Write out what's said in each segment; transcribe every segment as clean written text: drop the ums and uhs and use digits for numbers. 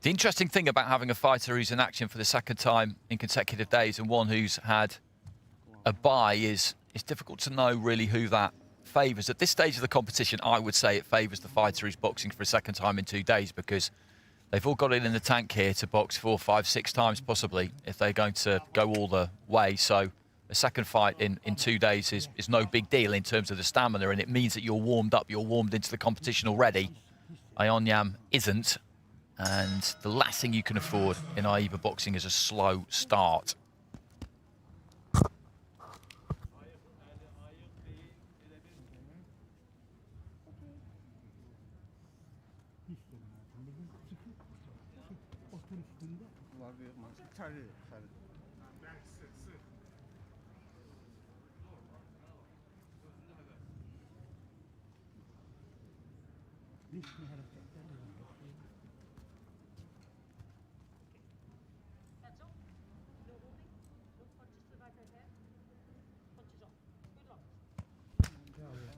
The interesting thing about having a fighter who's in action for the second time in consecutive days and one who's had a bye is it's difficult to know really who that favours. At this stage of the competition, I would say it favours the fighter who's boxing for a second time in 2 days, because they've all got it in the tank here to box 4, 5, 6 times possibly if they're going to go all the way. So a second fight in 2 days is no big deal in terms of the stamina, and it means that you're warmed up, you're warmed into the competition already. AONYAEM isn't, and the last thing you can afford in AIBA boxing is a slow start.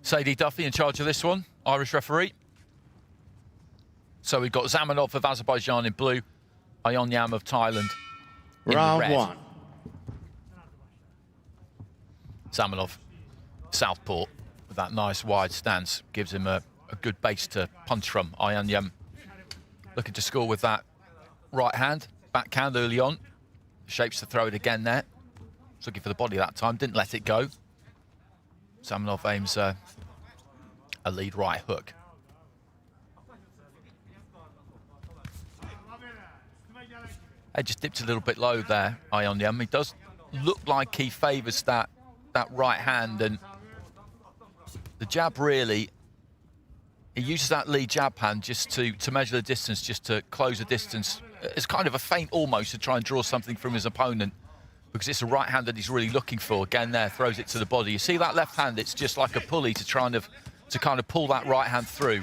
Sadie Duffy in charge of this one, Irish referee. So we've got ZAMANOV of Azerbaijan in blue, AONYAEM of Thailand in Round the red. 1. ZAMANOV, southpaw, with that nice wide stance, gives him a good base to punch from. AONYAEM looking to score with that right hand, backhand early on. Shapes to throw it again there. Was looking for the body that time, didn't let it go. ZAMANOV aims a lead right hook. He just dipped a little bit low there, AONYAEM. He does look like he favours that right hand, and the jab really, he uses that lead jab hand just to measure the distance, just to close the distance. It's kind of a feint almost to try and draw something from his opponent, because it's a right hand that he's really looking for. Again there, throws it to the body. You see that left hand, it's just like a pulley to kind of pull that right hand through.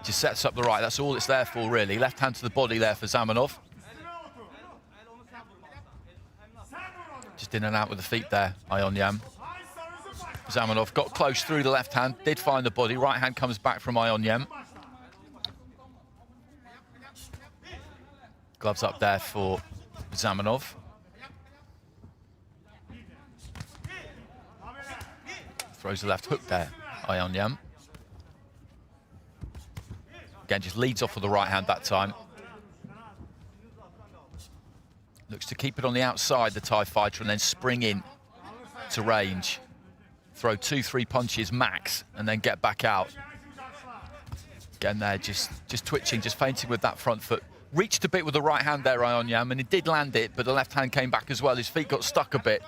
Just sets up the right, that's all it's there for really. Left hand to the body there for ZAMANOV. Just in and out with the feet there, AONYAEM. ZAMANOV got close through the left hand, did find the body. Right hand comes back from AONYAEM. Gloves up there for ZAMANOV. Throws the left hook there, AONYAEM. Again, just leads off with the right hand that time. Looks to keep it on the outside, the Thai fighter, and then spring in to range. Throw 2, 3 punches max, and then get back out. Again there, just twitching, just feinting with that front foot. Reached a bit with the right hand there, AONYAEM, and he did land it, but the left hand came back as well. His feet got stuck a bit.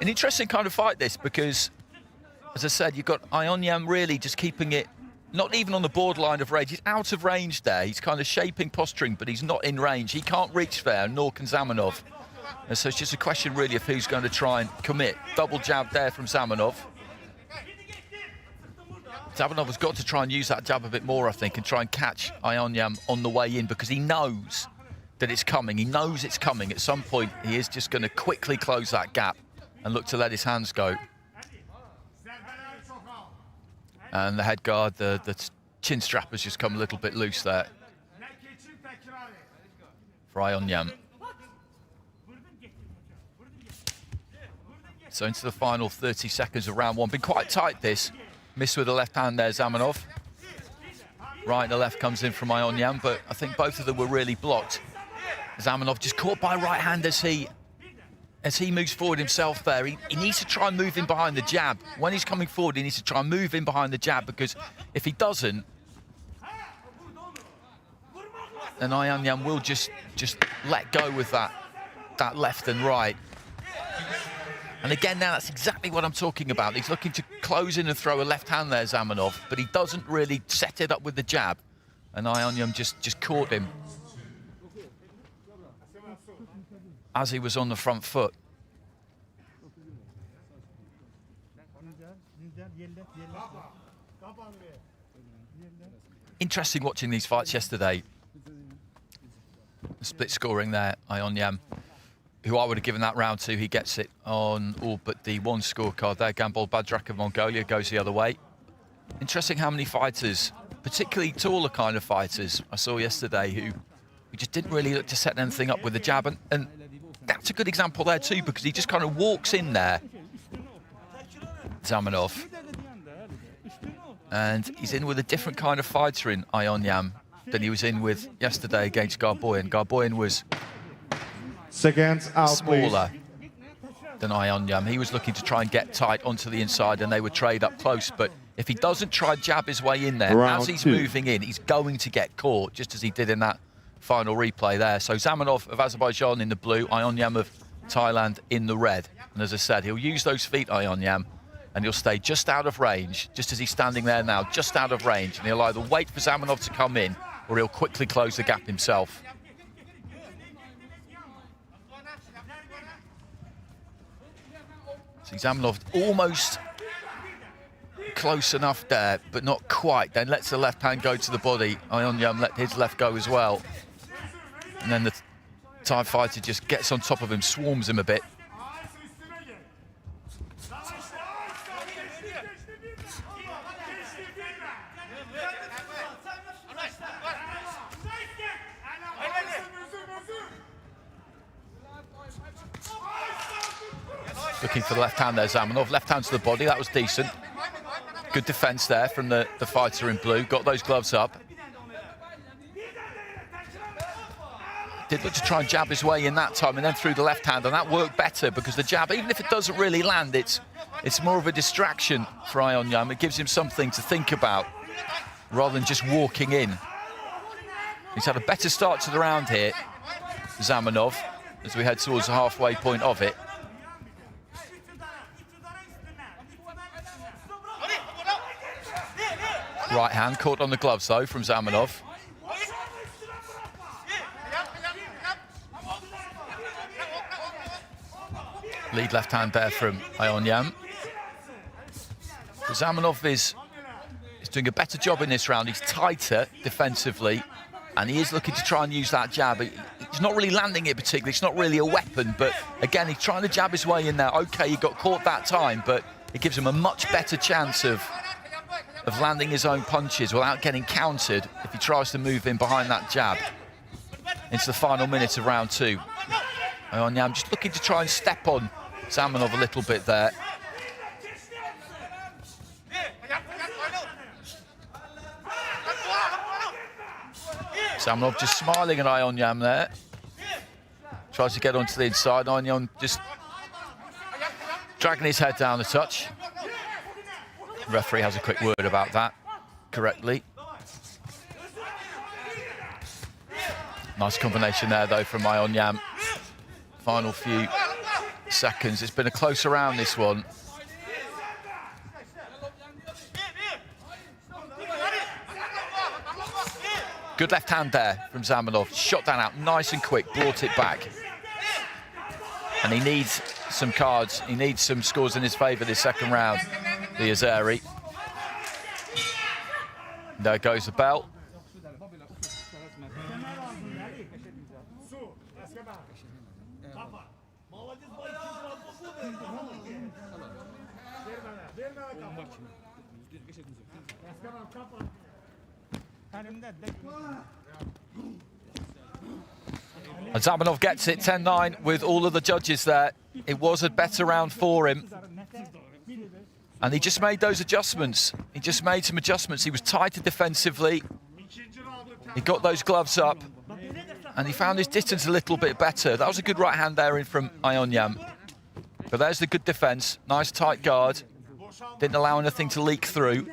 An interesting kind of fight, this, because, as I said, you've got AONYAEM really just keeping it not even on the borderline of range. He's out of range there. He's kind of shaping, posturing, but he's not in range. He can't reach there, nor can ZAMANOV. And so it's just a question, really, of who's going to try and commit. Double jab there from ZAMANOV. ZAMANOV has got to try and use that jab a bit more, I think, and try and catch AONYAEM on the way in, because he knows that it's coming. He knows it's coming. At some point, he is just going to quickly close that gap and look to let his hands go. And the head guard, the chin strap has just come a little bit loose there for AONYAEM. So into the final 30 seconds of round 1. Been quite tight, this. Missed with the left hand there, ZAMANOV. Right and the left comes in from AONYAEM, but I think both of them were really blocked. ZAMANOV just caught by right hand as he moves forward himself there. He needs to try and move in behind the jab. When he's coming forward, he needs to try and move in behind the jab, because if he doesn't, then AONYAEM will just let go with that left and right. And again, now that's exactly what I'm talking about. He's looking to close in and throw a left hand there, ZAMANOV, but he doesn't really set it up with the jab. And AONYAEM just caught him as he was on the front foot. Interesting watching these fights yesterday. Split scoring there, AONYAEM, who I would have given that round to. He gets it on all but the one scorecard there. Gambol Badrak of Mongolia goes the other way. Interesting how many fighters particularly taller kind of fighters I saw yesterday who just didn't really look to set anything up with the jab. And that's a good example there too, because he just kind of walks in there, ZAMANOV. And he's in with a different kind of fighter in AONYAEM than he was in with yesterday against Garboyan. Garboyan was smaller than AONYAEM. He was looking to try and get tight onto the inside and they would trade up close. But if he doesn't try jab his way in there, as he's moving in, he's going to get caught, just as he did in that final replay there. So ZAMANOV of Azerbaijan in the blue, AONYAEM of Thailand in the red. And as I said, he'll use those feet, AONYAEM, and he'll stay just out of range, just as he's standing there now, just out of range. And he'll either wait for ZAMANOV to come in, or he'll quickly close the gap himself. See ZAMANOV almost close enough there, but not quite. Then lets the left hand go to the body. AONYAEM let his left go as well. And then the Thai fighter just gets on top of him, swarms him a bit. Looking for the left hand there, ZAMANOV. Left hand to the body, that was decent. Good defense there from the fighter in blue. Got those gloves up. Did look to try and jab his way in that time and then through the left hand, and that worked better because the jab, even if it doesn't really land, it's more of a distraction for AONYAEM. It gives him something to think about rather than just walking in. He's had a better start to the round here, ZAMANOV, as we head towards the halfway point of it. Right hand caught on the gloves though from ZAMANOV. Lead left hand there from AONYAEM. ZAMANOV is doing a better job in this round. He's tighter defensively, and he is looking to try and use that jab. He's not really landing it particularly. It's not really a weapon, but again, he's trying to jab his way in there. Okay, he got caught that time, but it gives him a much better chance of landing his own punches without getting countered if he tries to move in behind that jab into the final minute of round two. AONYAEM just looking to try and step on ZAMANOV a little bit there. ZAMANOV just smiling at AONYAEM there. Tries to get onto the inside. AONYAEM just dragging his head down a touch. The referee has a quick word about that correctly. Nice combination there though from AONYAEM. Final few seconds. It's been a closer round, this one. Good left hand there from ZAMANOV. Shot that out nice and quick, brought it back. And he needs some cards. He needs some scores in his favour this second round, the Azeri. There goes the bell. And ZAMANOV gets it 10-9 with all of the judges there. It was a better round for him. And he just made those adjustments. He just made some adjustments. He was tighter defensively. He got those gloves up. And he found his distance a little bit better. That was a good right hand there in from AONYAEM. But there's the good defense. Nice tight guard. Didn't allow anything to leak through.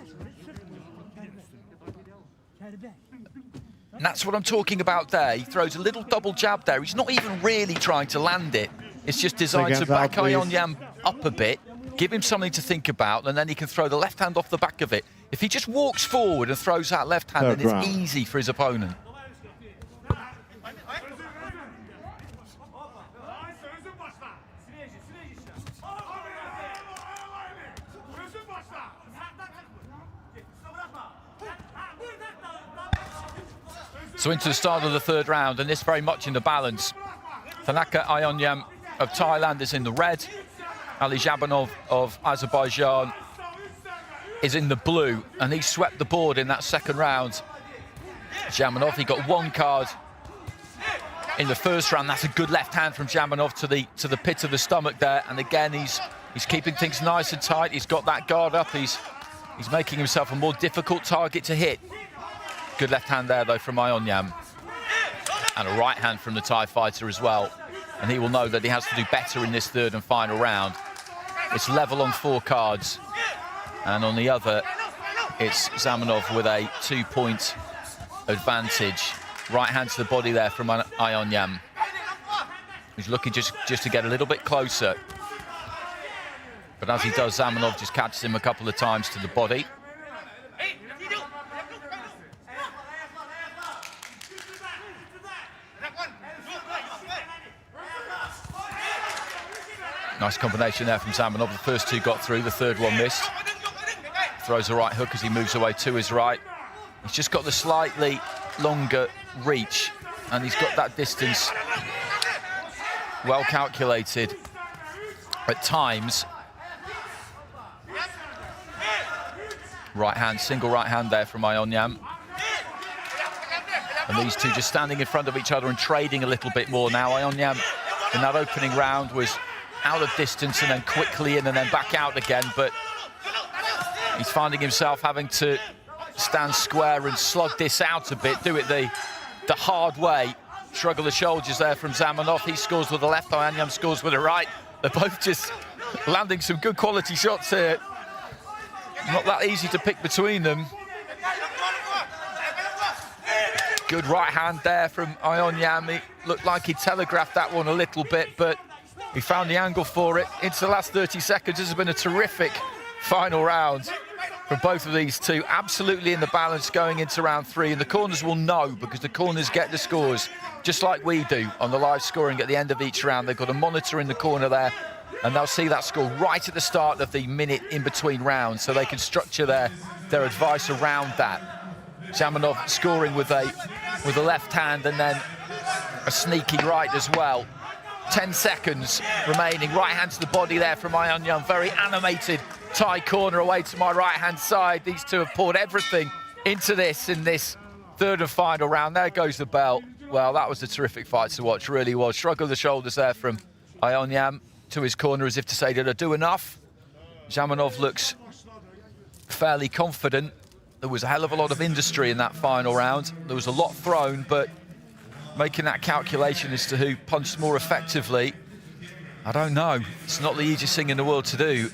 And that's what I'm talking about there. He throws a little double jab there. He's not even really trying to land it. It's just designed to back AONYAEM up a bit, give him something to think about, and then he can throw the left hand off the back of it. If he just walks forward and throws that left hand, then it's easy for his opponent. So into the start of the third round, and this very much in the balance. Thanakon AONYAEM of Thailand is in the red. Ali ZAMANOV of Azerbaijan is in the blue, and he swept the board in that second round. ZAMANOV, he got 1 card in the first round. That's a good left hand from ZAMANOV to the pit of the stomach there. And again, he's keeping things nice and tight. He's got that guard up. He's making himself a more difficult target to hit. Good left hand there, though, from AONYAEM. And a right hand from the Thai fighter as well. And he will know that he has to do better in this third and final round. It's level on 4 cards. And on the other, it's ZAMANOV with a 2-point advantage. Right hand to the body there from AONYAEM. He's looking just to get a little bit closer. But as he does, ZAMANOV just catches him a couple of times to the body. Nice combination there from ZAMANOV. The first 2 got through, the third one missed. Throws a right hook as he moves away to his right. He's just got the slightly longer reach, and he's got that distance well calculated at times. Right hand, single right hand there from AONYAEM. And these two just standing in front of each other and trading a little bit more now. AONYAEM in that opening round was out of distance and then quickly in and then back out again, but he's finding himself having to stand square and slug this out a bit, do it the hard way. Shrug of the shoulders there from ZAMANOV. He scores with the left, AONYAEM scores with the right. They're both just landing some good quality shots here. Not that easy to pick between them. Good right hand there from AONYAEM. He looked like he telegraphed that one a little bit, but he found the angle for it. Into the last 30 seconds, this has been a terrific final round from both of these two. Absolutely in the balance going into round 3. And the corners will know, because the corners get the scores, just like we do on the live scoring at the end of each round. They've got a monitor in the corner there, and they'll see that score right at the start of the minute in between rounds, so they can structure their advice around that. ZAMANOV scoring with a left hand and then a sneaky right as well. 10 seconds remaining. Right hand to the body there from AONYAEM. Very animated Thai corner away to my right-hand side. These two have poured everything into this in this third and final round. There goes the bell. Well, that was a terrific fight to watch, really was. Shrug of the shoulders there from AONYAEM to his corner as if to say, did I do enough? ZAMANOV looks fairly confident. There was a hell of a lot of industry in that final round. There was a lot thrown, but making that calculation as to who punched more effectively, I don't know. It's not the easiest thing in the world to do.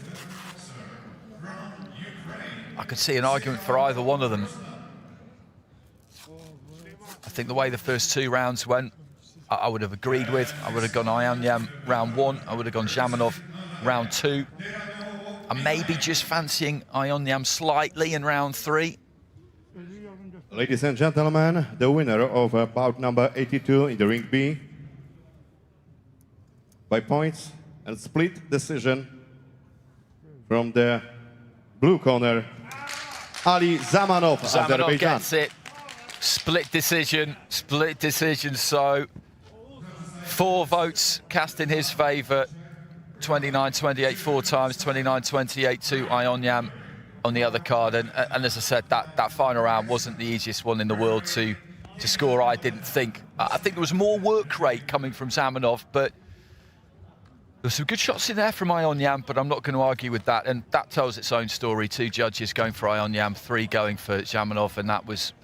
I could see an argument for either one of them. I think the way the first 2 rounds went, I would have agreed with. I would have gone AONYAEM round 1. I would have gone ZAMANOV round 2. I'm maybe just fancying AONYAEM slightly in round 3. Ladies and gentlemen, the winner of bout number 82 in the ring B, by points and split decision from the blue corner, Ali ZAMANOV, ZAMANOV gets it. Split decision, so 4 votes cast in his favour. 29-28 4 times, 29-28 to AONYAEM on the other card. And as I said, that final round wasn't the easiest one in the world to score, I didn't think. I think there was more work rate coming from ZAMANOV, but there were some good shots in there from AONYAEM, but I'm not going to argue with that. And that tells its own story. 2 judges going for AONYAEM, 3 going for ZAMANOV, and that was that.